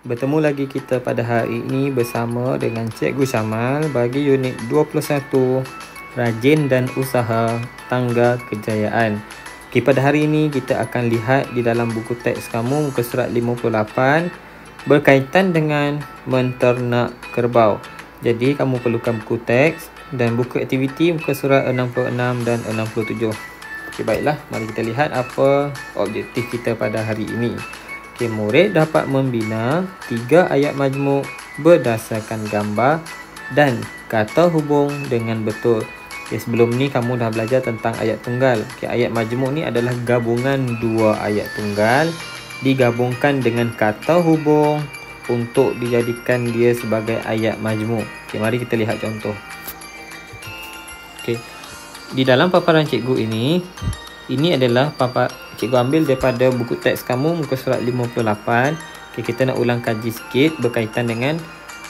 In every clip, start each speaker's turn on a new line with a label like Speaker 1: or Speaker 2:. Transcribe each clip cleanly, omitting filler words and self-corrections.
Speaker 1: Bertemu lagi kita pada hari ini bersama dengan Cikgu Syamal bagi unit 21 Rajin dan Usaha Tangga Kejayaan. Okay, pada hari ini kita akan lihat di dalam buku teks kamu muka surat 58 berkaitan dengan menternak kerbau. Jadi kamu perlukan buku teks dan buku aktiviti muka surat 66 dan 67. Okay, baiklah, mari kita lihat apa objektif kita pada hari ini. Okay, murid dapat membina 3 ayat majmuk berdasarkan gambar dan kata hubung dengan betul. Okay, sebelum ni kamu dah belajar tentang ayat tunggal. Okay, ayat majmuk ni adalah gabungan 2 ayat tunggal digabungkan dengan kata hubung untuk dijadikan dia sebagai ayat majmuk. Okay, mari kita lihat contoh. Okay, di dalam paparan cikgu ini adalah cikgu ambil daripada buku teks kamu muka surat 58. Okay, kita nak ulang kaji sikit berkaitan dengan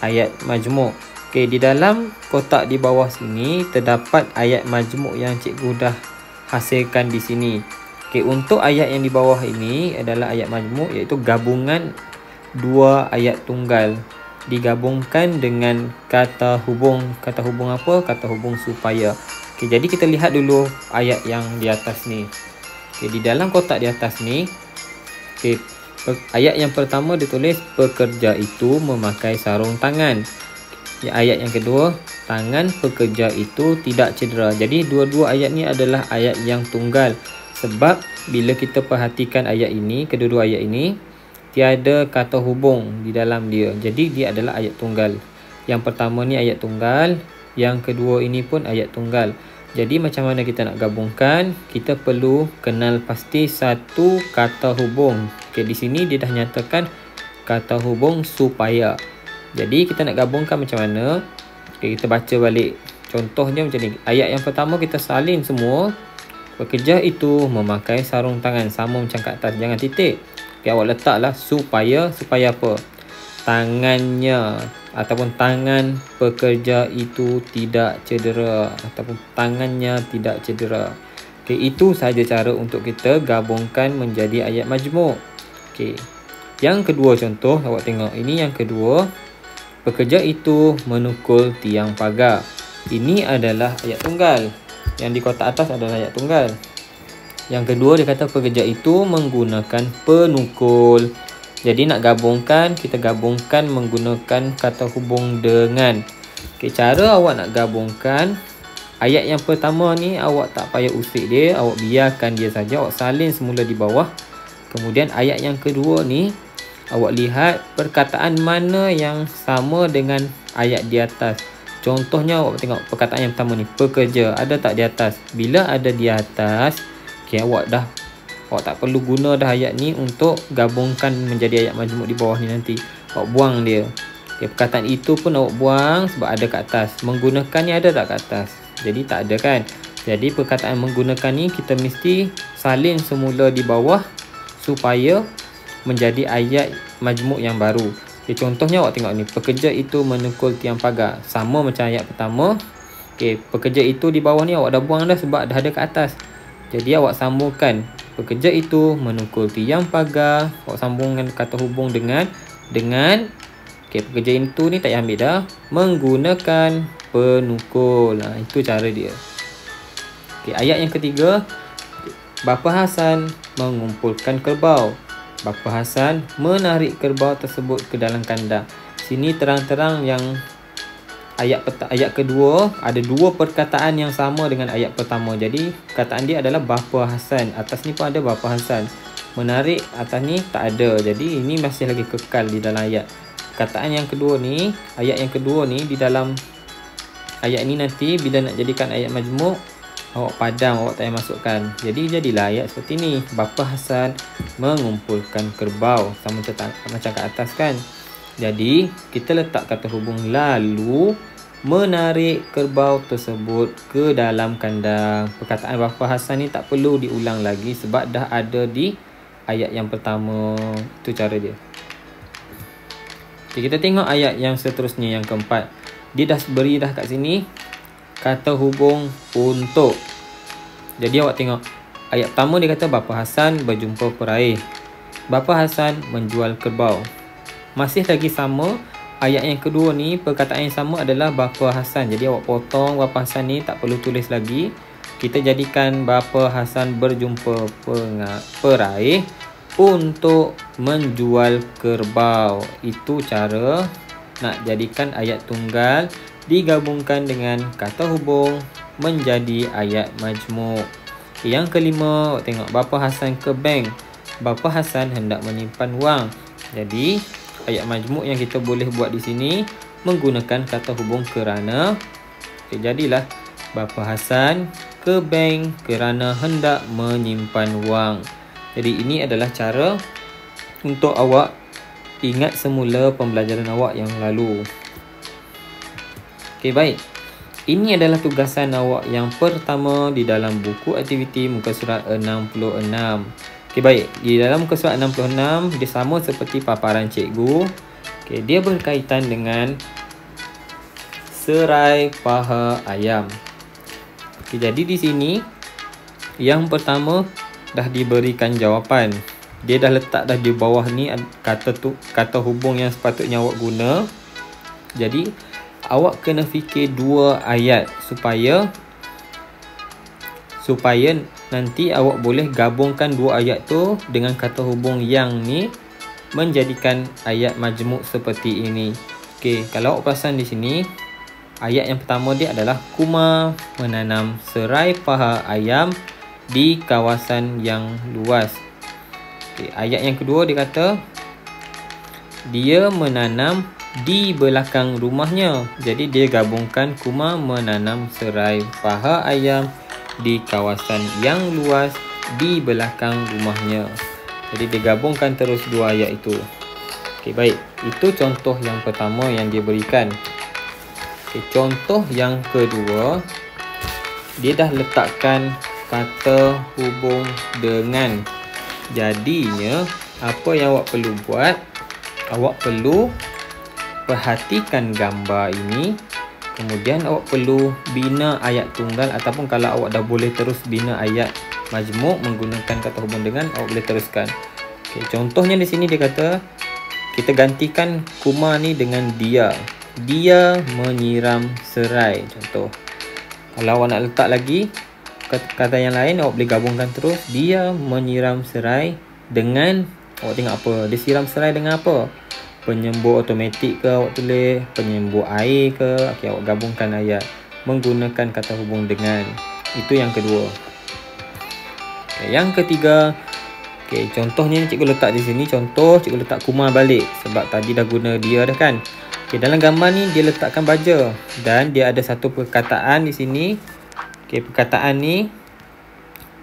Speaker 1: ayat majmuk. Okay, di dalam kotak di bawah sini terdapat ayat majmuk yang cikgu dah hasilkan di sini. Okay, untuk ayat yang di bawah ini adalah ayat majmuk, iaitu gabungan 2 ayat tunggal digabungkan dengan kata hubung. Kata hubung apa? Kata hubung supaya. Okay, jadi kita lihat dulu ayat yang di atas ni. Okay, di dalam kotak di atas ni, okay, ayat yang pertama ditulis pekerja itu memakai sarung tangan. Okay, ayat yang kedua, tangan pekerja itu tidak cedera. Jadi dua-dua ayat ni adalah ayat yang tunggal. Sebab bila kita perhatikan ayat ini, kedua-dua ayat ini tiada kata hubung di dalam dia. Jadi dia adalah ayat tunggal. Yang pertama ni ayat tunggal, yang kedua ini pun ayat tunggal. Jadi macam mana kita nak gabungkan? Kita perlu kenal pasti satu kata hubung. Okey, di sini dia dah nyatakan kata hubung supaya. Jadi kita nak gabungkan macam mana? Okey, kita baca balik contohnya macam ni. Ayat yang pertama kita salin semua. Pekerja itu memakai sarung tangan, sama macam kat atas, jangan titik. Okey, awak letaklah supaya apa? Tangannya ataupun tangan pekerja itu tidak cedera ataupun tangannya tidak cedera. Okey, itu sahaja cara untuk kita gabungkan menjadi ayat majmuk. Okey. Yang kedua contoh, awak tengok ini yang kedua. Pekerja itu menukul tiang pagar. Ini adalah ayat tunggal. Yang di kotak atas adalah ayat tunggal. Yang kedua dia kata pekerja itu menggunakan penukul. Jadi nak gabungkan, kita gabungkan menggunakan kata hubung dengan. Okay, cara awak nak gabungkan ayat yang pertama ni awak tak payah usik dia, awak biarkan dia saja, awak salin semula di bawah. Kemudian ayat yang kedua ni awak lihat perkataan mana yang sama dengan ayat di atas. Contohnya awak tengok perkataan yang pertama ni, pekerja, ada tak di atas? Bila ada di atas, okay, awak tak perlu guna dah ayat ni untuk gabungkan menjadi ayat majmuk di bawah ni nanti. Awak buang dia. Okay, perkataan itu pun awak buang sebab ada kat atas. Menggunakan ni ada tak kat atas? Jadi tak ada kan? Jadi perkataan menggunakan ni kita mesti salin semula di bawah supaya menjadi ayat majmuk yang baru. Okay, contohnya awak tengok ni, pekerja itu menukul tiang pagar. Sama macam ayat pertama. Okay, pekerja itu di bawah ni awak dah buang dah sebab dah ada kat atas. Jadi awak sambungkan pekerja itu menukul tiang pagar. Awak sambungkan kata hubung dengan okay, pekerja itu ni tak payah ambil dah, menggunakan penukul. Itu cara dia. Okay, ayat yang ketiga, Bapa Hasan mengumpulkan kerbau. Bapa Hasan menarik kerbau tersebut ke dalam kandang. Sini terang-terang yang ayat kedua ada 2 perkataan yang sama dengan ayat pertama. Jadi perkataan dia adalah Bapa Hasan. Atas ni pun ada Bapa Hasan. Menarik atas ni tak ada. Jadi ini masih lagi kekal di dalam ayat. Perkataan yang kedua ni, ayat yang kedua ni di dalam ayat ni nanti bila nak jadikan ayat majmuk, awak padam, awak tak payah masukkan. Jadi jadilah ayat seperti ni. Bapa Hasan mengumpulkan kerbau. Sama macam kat atas kan. Jadi kita letak kata hubung lalu menarik kerbau tersebut ke dalam kandang. Perkataan Bapa Hasan ni tak perlu diulang lagi sebab dah ada di ayat yang pertama. Itu cara dia. Okay, kita tengok ayat yang seterusnya, yang keempat. Dia dah beri dah kat sini kata hubung untuk. Jadi awak tengok ayat pertama dia kata Bapa Hasan berjumpa peraih. Bapa Hasan menjual kerbau. Masih lagi sama. Ayat yang kedua ni, perkataan yang sama adalah Bapa Hasan. Jadi awak potong Bapa Hasan ni, tak perlu tulis lagi. Kita jadikan Bapa Hasan berjumpa peraih untuk menjual kerbau. Itu cara nak jadikan ayat tunggal digabungkan dengan kata hubung menjadi ayat majmuk. Yang kelima, awak tengok Bapa Hasan ke bank. Bapa Hasan hendak menyimpan wang. Jadi ayat majmuk yang kita boleh buat di sini menggunakan kata hubung kerana. Jadilah Bapa Hasan ke bank kerana hendak menyimpan wang. Jadi ini adalah cara untuk awak ingat semula pembelajaran awak yang lalu. Okey, baik. Ini adalah tugasan awak yang pertama di dalam buku aktiviti muka surat 66. Okey, baik. Di dalam muka surat 66, dia sama seperti paparan cikgu. Okey, dia berkaitan dengan serai paha ayam. Okey, jadi di sini yang pertama dah diberikan jawapan. Dia dah letak dah di bawah ni kata hubung yang sepatutnya awak guna. Jadi awak kena fikir dua ayat supaya nanti awak boleh gabungkan dua ayat tu dengan kata hubung yang ni menjadikan ayat majmuk seperti ini. Okey, kalau awak perasan di sini, ayat yang pertama dia adalah Kumar menanam serai paha ayam di kawasan yang luas. Okey, ayat yang kedua dia kata dia menanam di belakang rumahnya. Jadi dia gabungkan Kumar menanam serai paha ayam di kawasan yang luas di belakang rumahnya. Jadi dia gabungkan terus dua ayat itu. Okey, baik. Itu contoh yang pertama yang dia berikan. Okey, contoh yang kedua, dia dah letakkan kata hubung dengan. Jadinya apa yang awak perlu buat? Awak perlu perhatikan gambar ini. Kemudian awak perlu bina ayat tunggal, ataupun kalau awak dah boleh terus bina ayat majmuk menggunakan kata hubung dengan, awak boleh teruskan. Okey, contohnya di sini dia kata kita gantikan Kumar ni dengan dia. Dia menyiram serai, contoh. Kalau awak nak letak lagi kata yang lain, awak boleh gabungkan terus. Dia menyiram serai dengan, awak tengok apa? Dia siram serai dengan apa? Penyembur automatik ke awak tulis, penyembur air ke. Okey, awak gabungkan ayat menggunakan kata hubung dengan. Itu yang kedua. Okay, yang ketiga, okey, contohnya cikgu letak di sini. Contoh cikgu letak Kumar balik sebab tadi dah guna dia dah kan. Okey, dalam gambar ni dia letakkan baja dan dia ada satu perkataan di sini. Okey, perkataan ni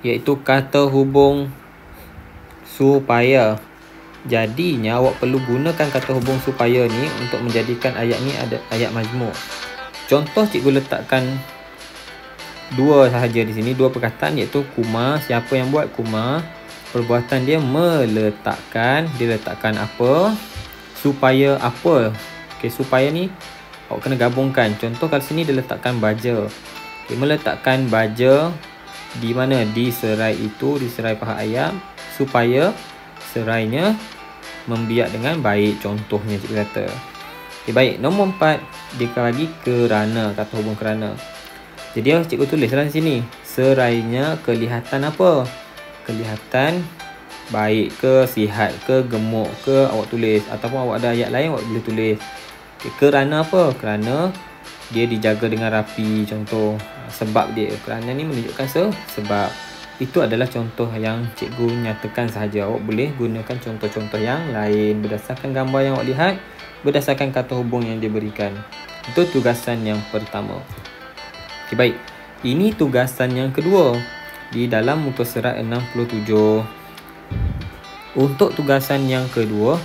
Speaker 1: iaitu kata hubung supaya. Jadinya awak perlu gunakan kata hubung supaya ni untuk menjadikan ayat ni ada ayat majmuk. Contoh cikgu letakkan dua sahaja di sini, dua perkataan iaitu Kumar. Siapa yang buat? Kumar. Perbuatan dia meletakkan. Dia letakkan apa? Supaya apa? Okey, supaya ni awak kena gabungkan. Contoh kalau sini dia letakkan baja. Okey, meletakkan baja di mana? Di serai itu, di serai paha ayam, supaya serainya membiak dengan baik, contohnya cikgu kata. Okay, baik. Nombor 4, dia bagi kerana, kata hubung kerana. Jadi cikgu tulis dalam sini, serainya kelihatan apa? Kelihatan baik ke, sihat ke, gemuk ke, awak tulis. Ataupun awak ada ayat lain, awak boleh tulis. Okay, kerana apa? Kerana dia dijaga dengan rapi, contoh. Sebab dia, kerana ni menunjukkan sebab. Itu adalah contoh yang cikgu nyatakan sahaja. Awak boleh gunakan contoh-contoh yang lain berdasarkan gambar yang awak lihat, berdasarkan kata hubung yang diberikan. Itu tugasan yang pertama. Okay, baik. Ini tugasan yang kedua di dalam muka surat 67. Untuk tugasan yang kedua,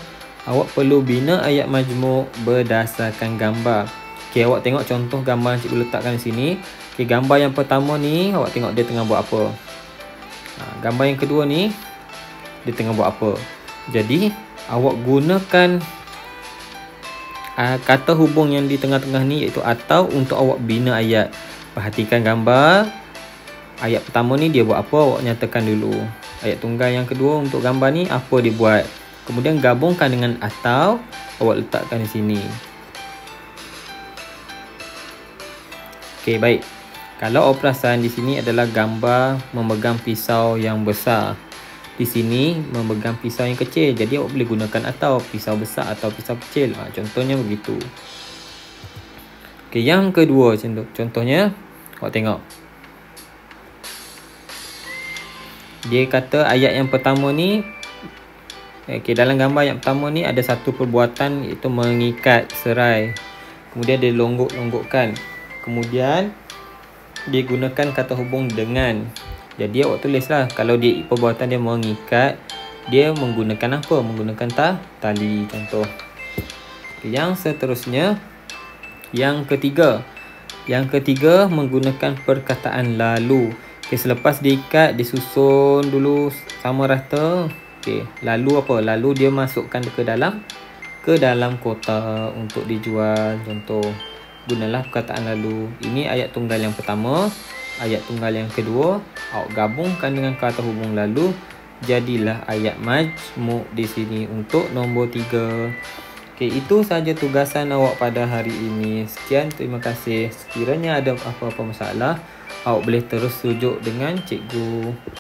Speaker 1: awak perlu bina ayat majmuk berdasarkan gambar. Okay, awak tengok contoh gambar yang cikgu letakkan di sini. Okay, gambar yang pertama ni, awak tengok dia tengah buat apa. Gambar yang kedua ni, dia tengah buat apa. Jadi awak gunakan kata hubung yang di tengah-tengah ni, iaitu atau, untuk awak bina ayat. Perhatikan gambar. Ayat pertama ni dia buat apa, awak nyatakan dulu. Ayat tunggal yang kedua untuk gambar ni, apa dia buat. Kemudian gabungkan dengan atau, awak letakkan di sini. Okey, baik. Kalau awak perasan di sini adalah gambar memegang pisau yang besar. Di sini memegang pisau yang kecil. Jadi awak boleh gunakan atau pisau besar atau pisau kecil. Contohnya begitu. Okey, yang kedua contohnya awak tengok. Dia kata ayat yang pertama ni, okey, dalam gambar yang pertama ni ada satu perbuatan iaitu mengikat serai. Kemudian dia longgok-longgokkan. Kemudian dia gunakan kata hubung dengan. Jadi awak tulislah kalau dia perbuatan dia mengikat, dia menggunakan apa? Menggunakan tali, contoh. Okay, yang seterusnya, yang ketiga. Yang ketiga menggunakan perkataan lalu. Okay, selepas diikat, disusun dulu sama rata. Okay, lalu apa? Lalu dia masukkan ke dalam kotak untuk dijual, contoh. Gunalah perkataan lalu. Ini ayat tunggal yang pertama. Ayat tunggal yang kedua, awak gabungkan dengan kata hubung lalu, jadilah ayat majmuk di sini untuk nombor 3. Okey, itu sahaja tugasan awak pada hari ini. Sekian, terima kasih. Sekiranya ada apa-apa masalah, awak boleh terus rujuk dengan cikgu.